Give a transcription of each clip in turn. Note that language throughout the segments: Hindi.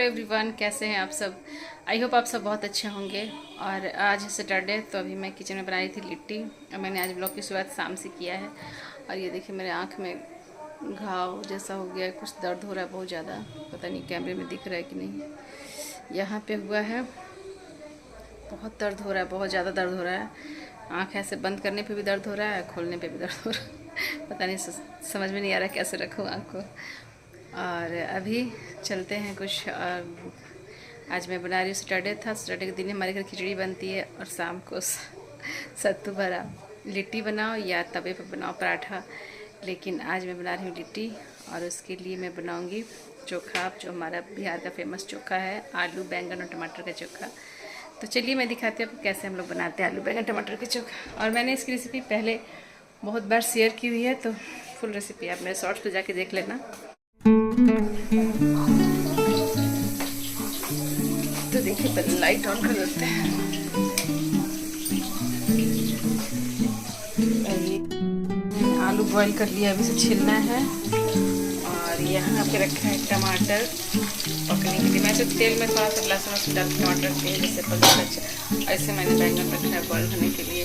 हेलो एवरीवन, कैसे हैं आप सब। आई होप आप सब बहुत अच्छे होंगे। और आज है सैटरडे, तो अभी मैं किचन में बना रही थी लिट्टी। और मैंने आज ब्लॉग की शुरुआत शाम से किया है। और ये देखिए मेरे आँख में घाव जैसा हो गया है, कुछ दर्द हो रहा है बहुत ज़्यादा। पता नहीं कैमरे में दिख रहा है कि नहीं। यहाँ पे हुआ है, बहुत दर्द हो रहा है, बहुत ज़्यादा दर्द हो रहा है। आँख ऐसे बंद करने पे भी दर्द हो रहा है, खोलने पे भी दर्द हो रहा है। पता नहीं, समझ में नहीं आ रहा कैसे रखूँ आँख को। और अभी चलते हैं कुछ। आज मैं बना रही हूँ, सैटरडे था, सैटरडे के दिन हमारे घर खिचड़ी बनती है और शाम को सत्तू भरा। लिट्टी बनाओ या तवे पर बनाओ पराठा, लेकिन आज मैं बना रही हूँ लिट्टी। और उसके लिए मैं बनाऊँगी चोखा, जो हमारा बिहार का फेमस चोखा है, आलू बैंगन और टमाटर का चोखा। तो चलिए मैं दिखाती हूँ आपको कैसे हम लोग बनाते हैं आलू बैंगन टमाटर का चोखा। और मैंने इसकी रेसिपी पहले बहुत बार शेयर की हुई है, तो फुल रेसिपी आप मेरे शॉर्ट्स पे जाके देख लेना। तो देखिए पहले लाइट ऑन कर देते हैं। आलू बॉईल कर लिया, अभी से छीलना है। और यहाँ पे रखा है टमाटर पकने के लिए। मैं तो तेल में थोड़ा सा लहसुन डाल टमाटर तेल जैसे पक अच्छा। ऐसे मैंने बैंगन रखा है बॉईल होने के लिए।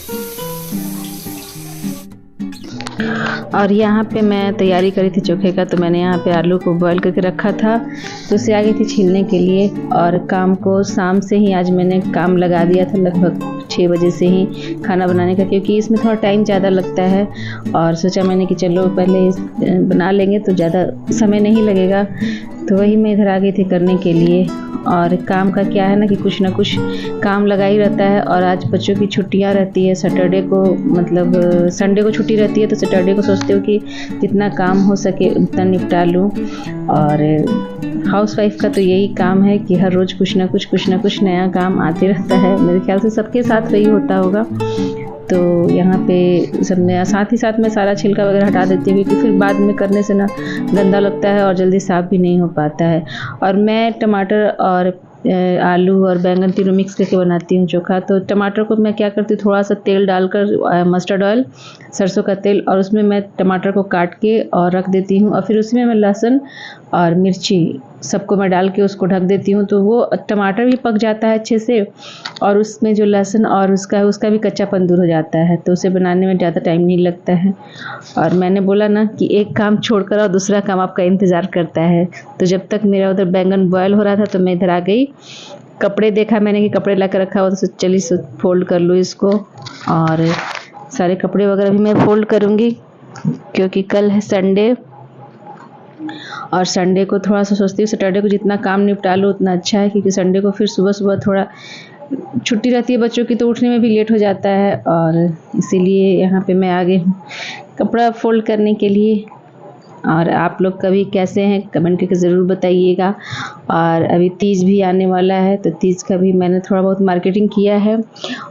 और यहाँ पे मैं तैयारी करी थी चोखे का, तो मैंने यहाँ पे आलू को बॉईल करके रखा था, तो उसे आ गई थी छीलने के लिए। और काम को शाम से ही आज मैंने काम लगा दिया था, लगभग 6 बजे से ही खाना बनाने का, क्योंकि इसमें थोड़ा टाइम ज़्यादा लगता है। और सोचा मैंने कि चलो पहले बना लेंगे तो ज़्यादा समय नहीं लगेगा, तो वही मैं इधर आ गई थी करने के लिए। और काम का क्या है ना कि कुछ ना कुछ काम लगा ही रहता है। और आज बच्चों की छुट्टियां रहती है, सैटरडे को मतलब संडे को छुट्टी रहती है, तो सैटरडे को सोचते हो कि जितना काम हो सके उतना निपटा लूँ। और हाउसवाइफ का तो यही काम है कि हर रोज़ कुछ ना कुछ नया काम आते रहता है। मेरे ख्याल से सबके साथ वही होता होगा। तो यहाँ पे सब में साथ ही साथ मैं सारा छिलका वगैरह हटा देती हूँ, क्योंकि फिर बाद में करने से ना गंदा लगता है और जल्दी साफ़ भी नहीं हो पाता है। और मैं टमाटर और आलू और बैंगन तीनों मिक्स करके बनाती हूँ चोखा। तो टमाटर को मैं क्या करती हूँ, थोड़ा सा तेल डालकर, मस्टर्ड ऑयल, सरसों का तेल, और उसमें मैं टमाटर को काट के और रख देती हूँ। और फिर उसमें मैं लहसुन और मिर्ची सबको मैं डाल के उसको ढक देती हूँ, तो वो टमाटर भी पक जाता है अच्छे से, और उसमें जो लहसुन और उसका भी कच्चापन दूर हो जाता है। तो उसे बनाने में ज़्यादा टाइम नहीं लगता है। और मैंने बोला ना कि एक काम छोड़कर और दूसरा काम आपका इंतज़ार करता है। तो जब तक मेरा उधर बैंगन बॉयल हो रहा था, तो मैं इधर आ गई। कपड़े देखा मैंने कि कपड़े ला कर रखा हुआ, तो चलिए फोल्ड कर लूँ इसको। और सारे कपड़े वगैरह भी मैं फोल्ड करूँगी, क्योंकि कल है संडे। और संडे को थोड़ा सा सोचती हूँ सैटरडे को जितना काम निपटा लो उतना अच्छा है, क्योंकि संडे को फिर सुबह सुबह थोड़ा छुट्टी रहती है बच्चों की, तो उठने में भी लेट हो जाता है। और इसीलिए यहाँ पे मैं आ गई हूँ कपड़ा फोल्ड करने के लिए। और आप लोग कभी कैसे हैं कमेंट करके ज़रूर बताइएगा। और अभी तीज भी आने वाला है, तो तीज का भी मैंने थोड़ा बहुत मार्केटिंग किया है।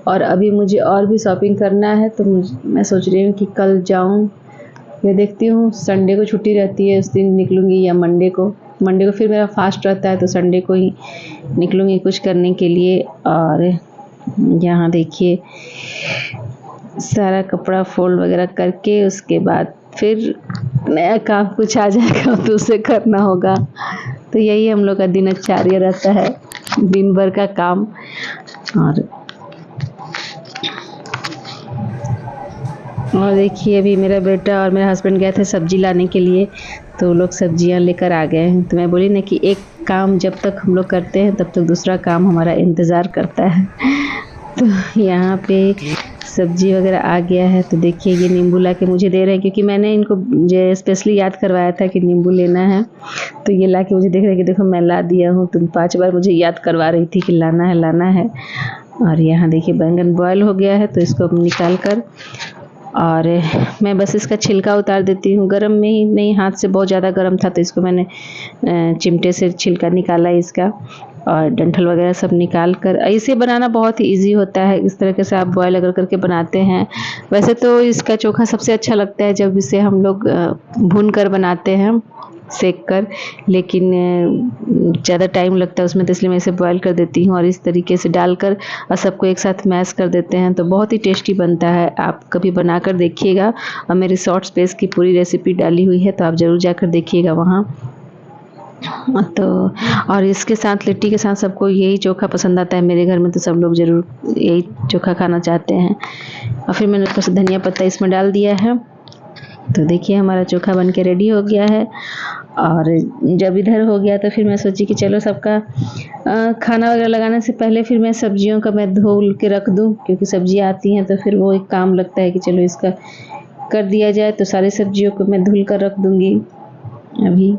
और अभी मुझे और भी शॉपिंग करना है, तो मैं सोच रही हूँ कि कल जाऊँ, ये देखती हूँ संडे को छुट्टी रहती है उस दिन निकलूँगी, या मंडे को फिर मेरा फास्ट रहता है, तो संडे को ही निकलूँगी कुछ करने के लिए। और यहाँ देखिए सारा कपड़ा फोल्ड वगैरह करके उसके बाद फिर नया काम कुछ आ जाएगा तो उसे करना होगा। तो यही हम लोग का दिनचर्या रहता है, दिन भर का काम। और देखिए अभी मेरा बेटा और मेरा हस्बैंड गए थे सब्जी लाने के लिए, तो लोग सब्जियां लेकर आ गए हैं। तो मैं बोली ना कि एक काम जब तक हम लोग करते हैं तब तक दूसरा काम हमारा इंतज़ार करता है। तो यहाँ पे सब्जी वगैरह आ गया है। तो देखिए ये नींबू ला के मुझे दे रहे हैं, क्योंकि मैंने इनको स्पेशली याद करवाया था कि नींबू लेना है। तो ये ला के मुझे देख रहे हैं कि देखो मैं ला दिया हूँ, तुम 5 बार मुझे याद करवा रही थी कि लाना है लाना है। और यहाँ देखिए बैंगन बॉयल हो गया है, तो इसको अब निकाल कर, और मैं बस इसका छिलका उतार देती हूँ। गरम में ही नहीं, हाथ से बहुत ज़्यादा गरम था, तो इसको मैंने चिमटे से छिलका निकाला इसका, और डंठल वगैरह सब निकाल कर। इसे बनाना बहुत ही इजी होता है, इस तरीके से आप बॉयल अगर करके बनाते हैं। वैसे तो इसका चोखा सबसे अच्छा लगता है जब इसे हम लोग भून कर बनाते हैं, सेक कर, लेकिन ज़्यादा टाइम लगता है उसमें, तो इसलिए मैं इसे बॉयल कर देती हूँ। और इस तरीके से डालकर और सबको एक साथ मैश कर देते हैं, तो बहुत ही टेस्टी बनता है। आप कभी बना कर देखिएगा, और मेरे शॉर्ट्स पे इसकी पूरी रेसिपी डाली हुई है, तो आप ज़रूर जाकर देखिएगा वहाँ। तो और इसके साथ लिट्टी के साथ सबको यही चोखा पसंद आता है। मेरे घर में तो सब लोग ज़रूर यही चोखा खाना चाहते हैं। और फिर मैंने ऊपर से धनिया पत्ता इसमें डाल दिया है। तो देखिए हमारा चोखा बन के रेडी हो गया है। और जब इधर हो गया तो फिर मैं सोची कि चलो सबका खाना वगैरह लगाने से पहले फिर मैं सब्जियों का मैं धुल के रख दूं, क्योंकि सब्जियां आती हैं तो फिर वो एक काम लगता है कि चलो इसका कर दिया जाए। तो सारी सब्जियों को मैं धुल कर रख दूंगी अभी।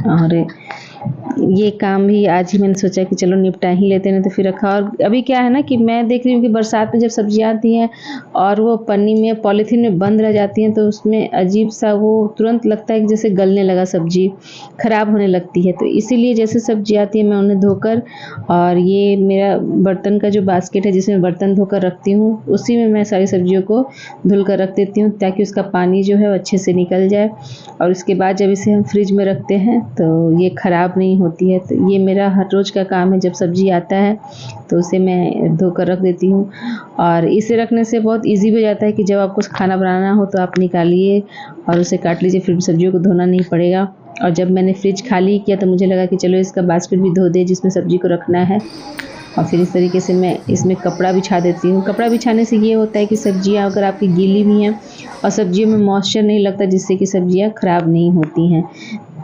और ये काम भी आज ही मैंने सोचा कि चलो निपटा ही लेते हैं, तो फिर रखा। और अभी क्या है ना कि मैं देख रही हूँ कि बरसात में जब सब्जियाँ आती हैं और वो पन्नी में पॉलीथीन में बंद रह जाती हैं तो उसमें अजीब सा वो तुरंत लगता है कि जैसे गलने लगा, सब्जी ख़राब होने लगती है। तो इसीलिए जैसे सब्जी आती है मैं उन्हें धोकर, और ये मेरा बर्तन का जो बास्केट है जिसमें बर्तन धोकर रखती हूँ, उसी में मैं सारी सब्जियों को धुल कर रख देती हूँ ताकि उसका पानी जो है वो अच्छे से निकल जाए। और उसके बाद जब इसे हम फ्रिज में रखते हैं तो ये ख़राब नहीं होती है। तो ये मेरा हर रोज़ का काम है, जब सब्ज़ी आता है तो उसे मैं धोकर रख देती हूँ। और इसे रखने से बहुत इजी हो जाता है कि जब आपको खाना बनाना हो तो आप निकालिए और उसे काट लीजिए, फिर सब्जियों को धोना नहीं पड़ेगा। और जब मैंने फ्रिज खाली किया तो मुझे लगा कि चलो इसका बास्केट भी धो दे जिसमें सब्ज़ी को रखना है। और फिर इस तरीके से मैं इसमें कपड़ा बिछा देती हूँ। कपड़ा बिछाने से ये होता है कि सब्जियाँ अगर आपकी गीली भी हैं और सब्जियों में मॉइस्चर नहीं लगता, जिससे कि सब्जियाँ ख़राब नहीं होती हैं।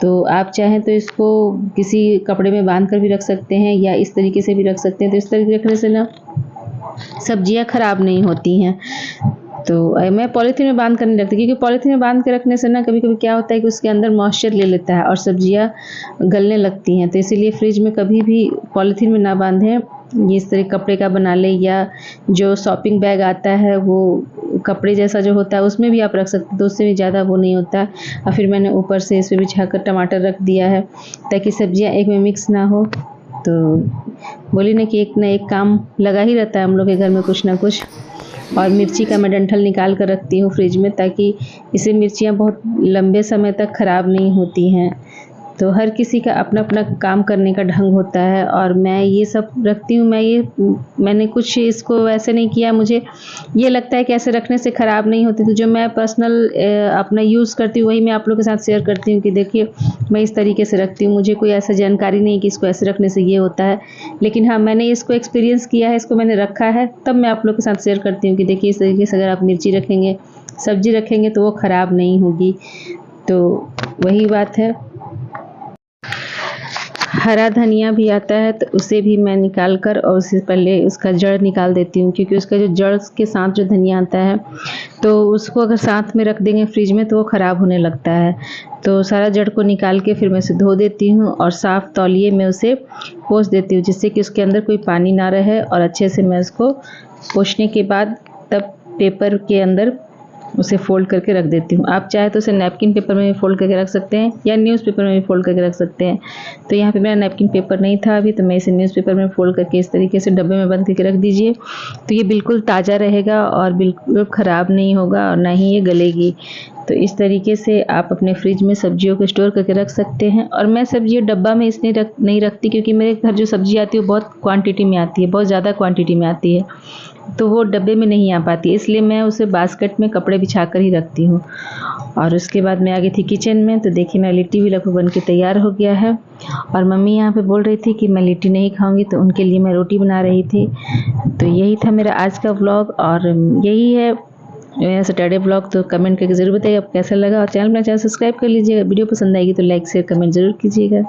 तो आप चाहें तो इसको किसी कपड़े में बांध कर भी रख सकते हैं या इस तरीके से भी रख सकते हैं। तो इस तरीके रखने से ना सब्जियां ख़राब नहीं होती हैं। तो मैं पॉलीथीन में बांध कर नहीं रखती, क्योंकि पॉलीथीन में बांध के रखने से ना कभी कभी क्या होता है कि उसके अंदर मॉइस्चर ले लेता है और सब्जियां गलने लगती हैं। तो इसीलिए फ्रिज में कभी भी पॉलीथीन में ना बांधें। ये इस तरह कपड़े का बना ले, या जो शॉपिंग बैग आता है वो कपड़े जैसा जो होता है उसमें भी आप रख सकते हैं, तो उससे भी ज़्यादा वो नहीं होता। और फिर मैंने ऊपर से इस पर बिछाकर टमाटर रख दिया है ताकि सब्जियां एक में मिक्स ना हो। तो बोली ना कि एक ना एक काम लगा ही रहता है हम लोग के घर में कुछ ना कुछ। और मिर्ची का मैं डंठल निकाल कर रखती हूँ फ्रिज में, ताकि इससे मिर्चियाँ बहुत लंबे समय तक ख़राब नहीं होती हैं। तो हर किसी का अपना अपना काम करने का ढंग होता है, और मैं ये सब रखती हूँ। मैंने कुछ इसको वैसे नहीं किया, मुझे ये लगता है कि ऐसे रखने से ख़राब नहीं होती। तो जो मैं पर्सनल अपना यूज़ करती हूँ वही मैं आप लोगों के साथ शेयर करती हूँ कि देखिए मैं इस तरीके से रखती हूँ। मुझे कोई ऐसा जानकारी नहीं कि इसको ऐसे रखने से ये होता है, लेकिन हाँ मैंने इसको एक्सपीरियंस किया है, इसको मैंने रखा है, तब मैं आप लोग के साथ शेयर करती हूँ कि देखिए इस तरीके से अगर आप मिर्ची रखेंगे, सब्जी रखेंगे तो वो ख़राब नहीं होगी। तो वही बात है। हरा धनिया भी आता है तो उसे भी मैं निकाल कर और उससे पहले उसका जड़ निकाल देती हूँ, क्योंकि उसका जो जड़ के साथ जो धनिया आता है तो उसको अगर साथ में रख देंगे फ्रिज में तो वो ख़राब होने लगता है। तो सारा जड़ को निकाल के फिर मैं उसे धो देती हूँ और साफ़ तौलिए में उसे पोंछ देती हूँ, जिससे कि उसके अंदर कोई पानी ना रहे। और अच्छे से मैं उसको पोंछने के बाद तब पेपर के अंदर उसे फ़ोल्ड करके रख देती हूँ। आप चाहे तो उसे नैपकिन पेपर में भी फ़ोल्ड करके रख सकते हैं या न्यूज़पेपर में भी फ़ोल्ड करके रख सकते हैं। तो यहाँ पे मेरा नैपकिन पेपर नहीं था अभी, तो मैं इसे न्यूज़पेपर में फ़ोल्ड करके इस तरीके से डब्बे में बंद करके रख दीजिए। तो ये बिल्कुल ताज़ा रहेगा और बिल्कुल ख़राब नहीं होगा और ना ही ये गलेगी। तो इस तरीके से आप अपने फ्रिज में सब्जियों को स्टोर करके रख सकते हैं। और मैं सब्जियाँ डब्बा में इसलिए नहीं रखती क्योंकि मेरे घर जो सब्ज़ी आती है वो बहुत क्वांटिटी में आती है, बहुत ज़्यादा क्वांटिटी में आती है, तो वो डब्बे में नहीं आ पाती, इसलिए मैं उसे बास्केट में कपड़े बिछा कर ही रखती हूँ। और उसके बाद मैं आ गई थी किचन में, तो देखिए मेरा लिट्टी भी लगभग बन के तैयार हो गया है। और मम्मी यहाँ पे बोल रही थी कि मैं लिट्टी नहीं खाऊंगी, तो उनके लिए मैं रोटी बना रही थी। तो यही था मेरा आज का व्लॉग, और यही है मेरा सैटरडे व्लॉग। तो कमेंट करके ज़रूर बताइए आप कैसा लगा, और चैनल सब्सक्राइब कर लीजिएगा। वीडियो पसंद आएगी तो लाइक शेयर कमेंट ज़रूर कीजिएगा।